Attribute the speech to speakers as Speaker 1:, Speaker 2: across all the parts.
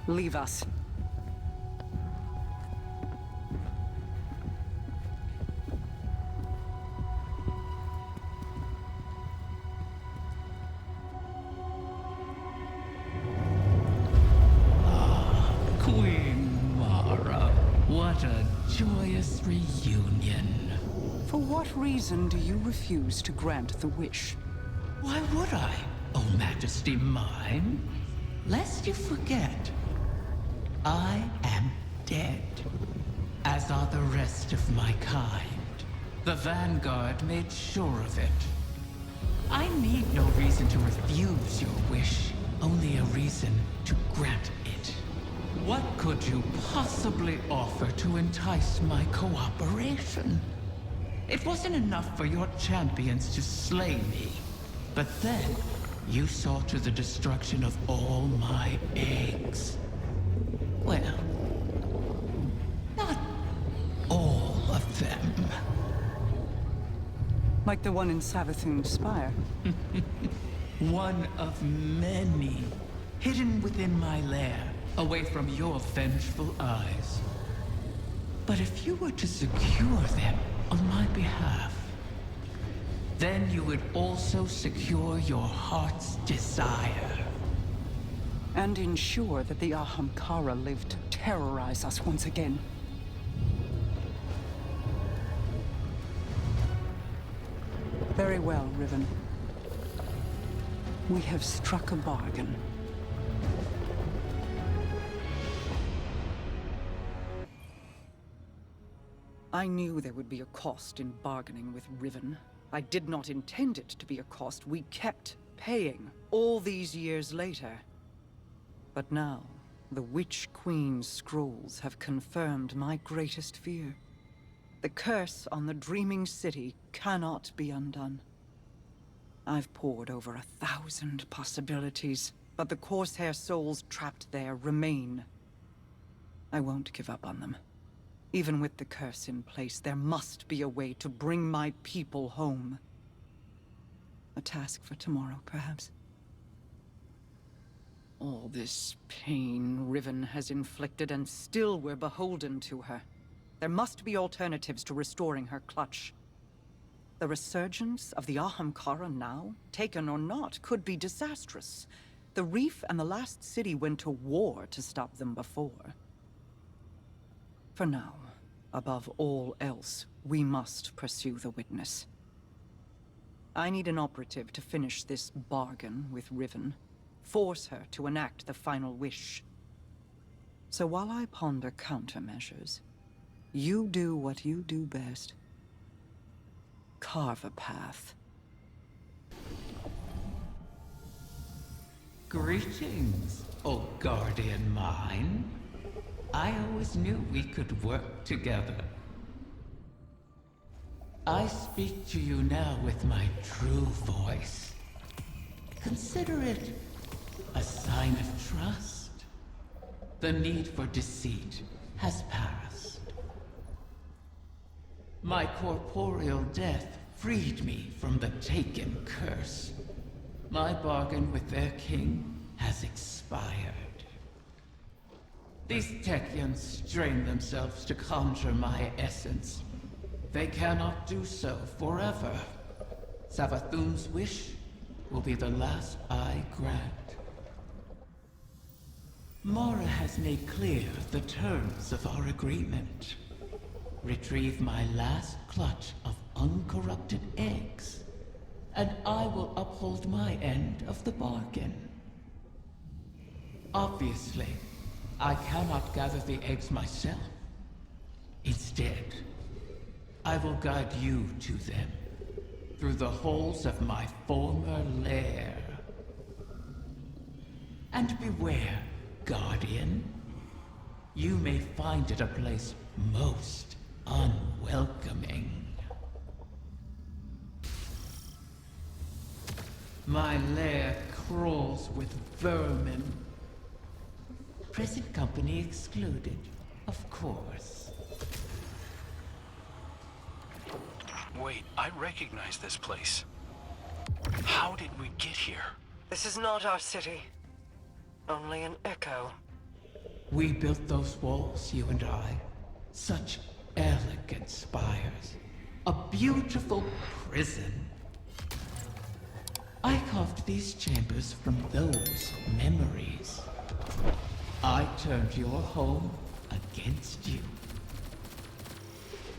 Speaker 1: Leave us.
Speaker 2: Queen Mara, what a joyous reunion.
Speaker 1: For what reason do you refuse to grant the wish?
Speaker 2: Why would I, O Majesty mine? Lest you forget, I am dead, as are the rest of my kind. The Vanguard made sure of it. I need no reason to refuse your wish, only a reason to grant it. What could you possibly offer to entice my cooperation? It wasn't enough for your champions to slay me, but then you saw to the destruction of all my eggs. Well, not all of them.
Speaker 1: Like the one in Savathun's spire.
Speaker 2: One of many, hidden within my lair, away from your vengeful eyes. But if you were to secure them on my behalf, then you would also secure your heart's desire.
Speaker 1: And ensure that the Ahamkara live to terrorize us once again. Very well, Riven. We have struck a bargain. I knew there would be a cost in bargaining with Riven. I did not intend it to be a cost we kept paying all these years later. But now, the Witch Queen's scrolls have confirmed my greatest fear. The curse on the Dreaming City cannot be undone. I've pored over 1,000 possibilities, but the Corsair souls trapped there remain. I won't give up on them. Even with the curse in place, there must be a way to bring my people home. A task for tomorrow, perhaps. All this pain Riven has inflicted, and still we're beholden to her. There must be alternatives to restoring her clutch. The resurgence of the Ahamkara now, taken or not, could be disastrous. The Reef and the last city went to war to stop them before. For now, above all else, we must pursue the Witness. I need an operative to finish this bargain with Riven. Force her to enact the final wish. So while I ponder countermeasures, you do what you do best. Carve a path.
Speaker 2: Greetings, O guardian mine. I always knew we could work together. I speak to you now with my true voice. Consider it a sign of trust. The need for deceit has passed. My corporeal death freed me from the Taken curse. My bargain with their king has expired. These Techeuns strain themselves to conjure my essence. They cannot do so forever. Savathun's wish will be the last I grant. Mara has made clear the terms of our agreement. Retrieve my last clutch of uncorrupted eggs, and I will uphold my end of the bargain. Obviously, I cannot gather the eggs myself. Instead, I will guide you to them through the holes of my former lair. And beware, Guardian. You may find it a place most unwelcoming. My lair crawls with vermin. Present company excluded, of course.
Speaker 3: Wait, I recognize this place. How did we get here?
Speaker 1: This is not our city. Only an echo.
Speaker 2: We built those walls, you and I. Such elegant spires. A beautiful prison. I carved these chambers from those memories. I turned your home against you.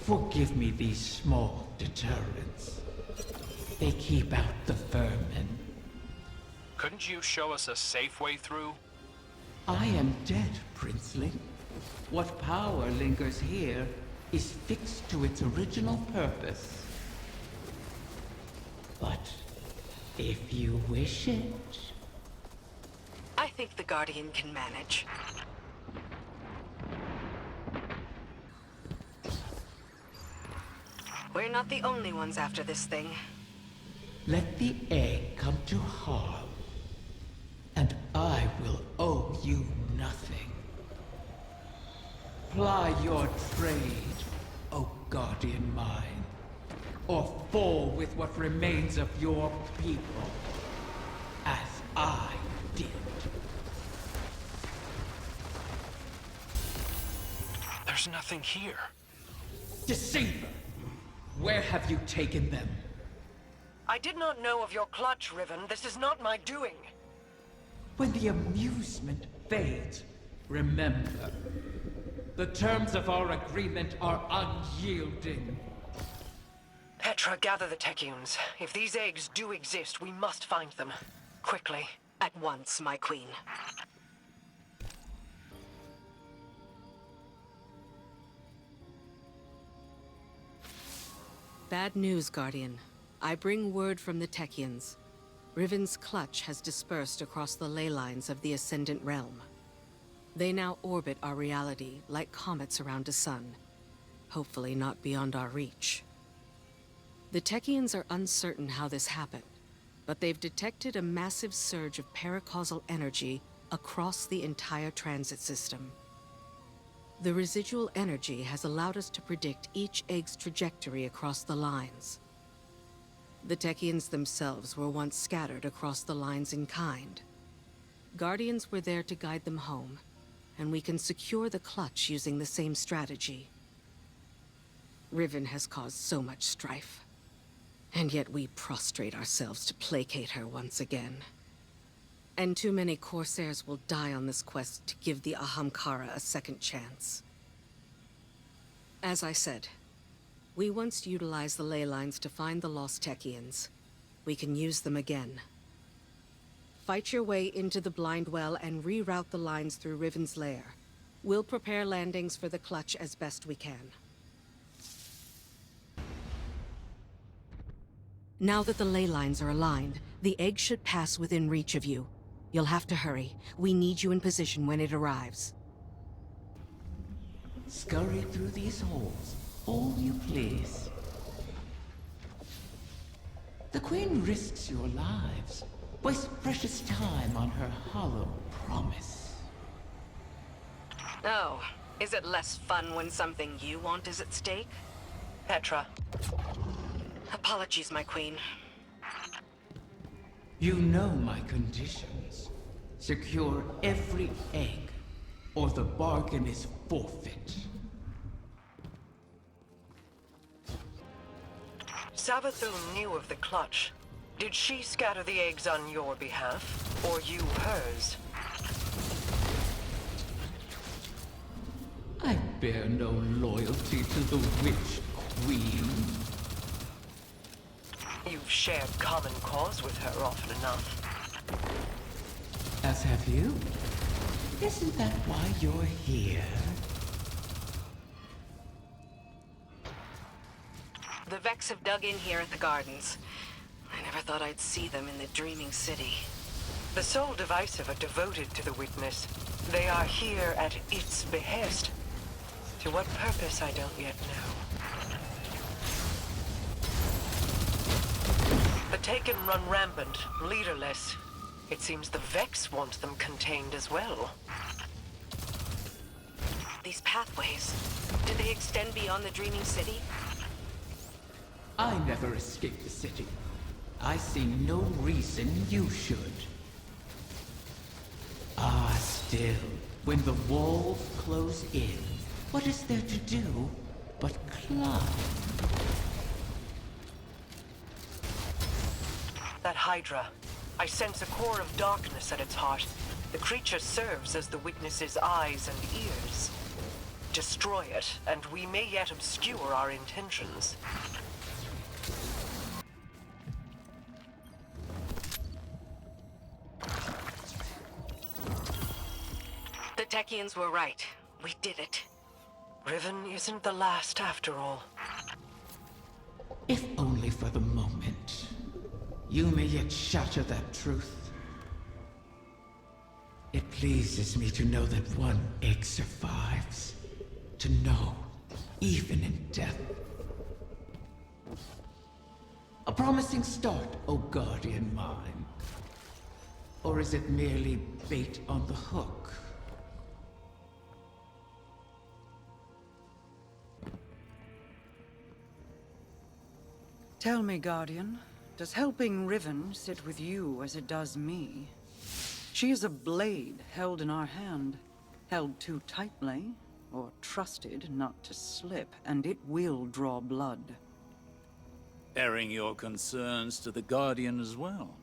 Speaker 2: Forgive me these small deterrents. They keep out the vermin.
Speaker 3: Couldn't you show us a safe way through?
Speaker 2: I am dead, Princely. What power lingers here is fixed to its original purpose. But if you wish it...
Speaker 4: I think the Guardian can manage. We're not the only ones after this thing.
Speaker 2: Let the egg come to harm, and I will owe you nothing. Ply your trade, O Guardian mine, or fall with what remains of your people, as I did.
Speaker 3: There's nothing here.
Speaker 2: Deceiver! Where have you taken them?
Speaker 1: I did not know of your clutch, Riven. This is not my doing.
Speaker 2: When the amusement fades, remember, the terms of our agreement are unyielding.
Speaker 1: Petra, gather the Techeuns. If these eggs do exist, we must find them. Quickly.
Speaker 4: At once, my queen. Bad news, Guardian. I bring word from the Techeuns. Riven's clutch has dispersed across the ley lines of the Ascendant Realm. They now orbit our reality like comets around a sun, hopefully not beyond our reach. The Techeuns are uncertain how this happened, but they've detected a massive surge of paracausal energy across the entire transit system. The residual energy has allowed us to predict each egg's trajectory across the lines. The Techeuns themselves were once scattered across the lines in kind. Guardians were there to guide them home, and we can secure the clutch using the same strategy. Riven has caused so much strife, and yet we prostrate ourselves to placate her once again. And too many Corsairs will die on this quest to give the Ahamkara a second chance. As I said, we once utilized the ley lines to find the lost Techeuns. We can use them again. Fight your way into the Blind Well and reroute the lines through Riven's lair. We'll prepare landings for the clutch as best we can. Now that the ley lines are aligned, the egg should pass within reach of you. You'll have to hurry. We need you in position when it arrives.
Speaker 2: Scurry through these halls, all you please. The Queen risks your lives, wastes precious time on her hollow promise.
Speaker 4: Oh, is it less fun when something you want is at stake?
Speaker 1: Petra.
Speaker 4: Apologies, my queen.
Speaker 2: You know my conditions. Secure every egg, or the bargain is forfeit.
Speaker 1: Savathun knew of the clutch. Did she scatter the eggs on your behalf, or you hers?
Speaker 2: I bear no loyalty to the Witch Queen.
Speaker 1: You've shared common cause with her often enough.
Speaker 2: As have you. Isn't that why you're here?
Speaker 4: The Vex have dug in here at the Gardens. I never thought I'd see them in the Dreaming City.
Speaker 1: The Soul Divisive are devoted to the Witness. They are here at its behest. To what purpose, I don't yet know. The Taken run rampant, leaderless. It seems the Vex want them contained as well.
Speaker 4: These pathways, do they extend beyond the Dreaming City?
Speaker 2: I never escaped the city. I see no reason you should. Ah, still, When the walls close in, what is there to do but climb?
Speaker 1: That Hydra. I sense a core of darkness at its heart. The creature serves as the witness's eyes and ears. Destroy it, and we may yet obscure our intentions.
Speaker 4: The Techians were right. We did it.
Speaker 1: Riven isn't the last after all.
Speaker 2: If only for the moment. You may yet shatter that truth. It pleases me to know that one egg survives. To know, even in death. A promising start, O guardian mine. Or is it merely bait on the hook?
Speaker 1: Tell me, Guardian, does helping Riven sit with you as it does me? She is a blade held in our hand, held too tightly, or trusted not to slip, and it will draw blood.
Speaker 5: Airing your concerns to the Guardian as well.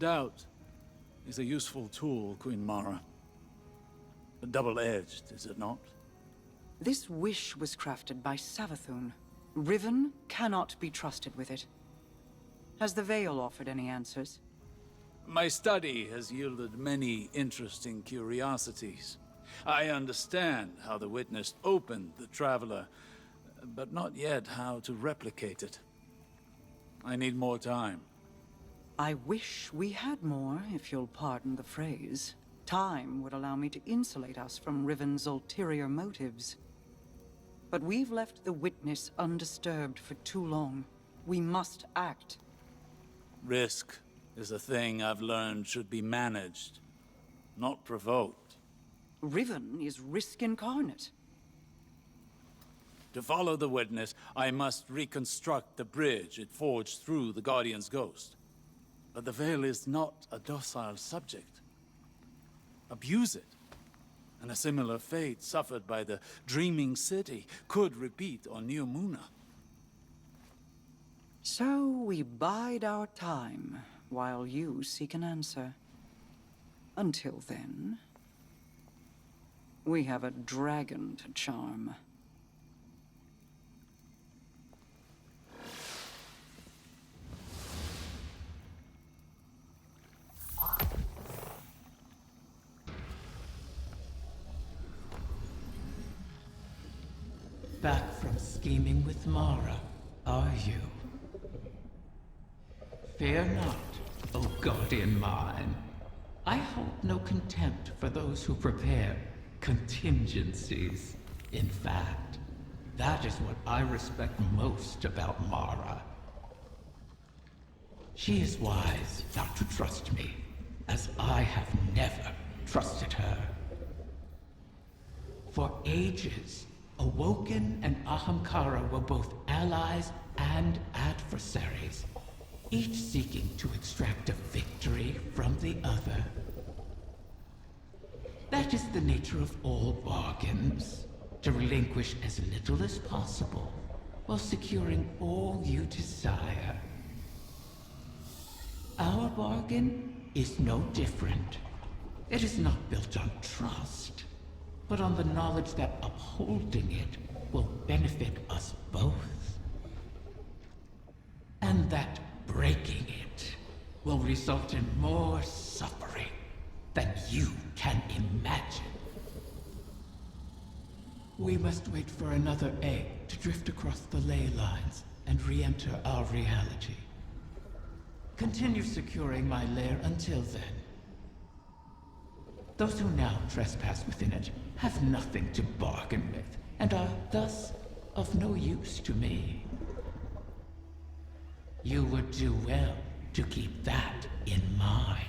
Speaker 5: Doubt is a useful tool, Queen Mara. Double-edged, is it not?
Speaker 1: This wish was crafted by Savathun. Riven cannot be trusted with it. Has the Veil offered any answers?
Speaker 5: My study has yielded many interesting curiosities. I understand how the Witness opened the Traveler, but not yet how to replicate it. I need more time.
Speaker 1: I wish we had more, if you'll pardon the phrase. Time would allow me to insulate us from Riven's ulterior motives. But we've left the Witness undisturbed for too long. We must act.
Speaker 5: Risk is a thing I've learned should be managed, not provoked.
Speaker 1: Riven is risk incarnate.
Speaker 5: To follow the Witness, I must reconstruct the bridge it forged through the Guardian's ghost. But the Veil is not a docile subject. Abuse it, and a similar fate suffered by the Dreaming City could repeat on New Muna.
Speaker 1: So we bide our time, while you seek an answer. Until then, we have a dragon to charm.
Speaker 2: Back from scheming with Mara, are you? Fear not, O guardian mine. I hold no contempt for those who prepare contingencies. In fact, that is what I respect most about Mara. She is wise not to trust me, as I have never trusted her. For ages, Awoken and Ahamkara were both allies and adversaries, each seeking to extract a victory from the other. That is the nature of all bargains, to relinquish as little as possible, while securing all you desire. Our bargain is no different. It is not built on trust, but on the knowledge that upholding it will benefit us both. And that breaking it will result in more suffering than you can imagine. We must wait for another egg to drift across the ley lines and re-enter our reality. Continue securing my lair until then. Those who now trespass within it have nothing to bargain with, and are thus of no use to me. You would do well to keep that in mind.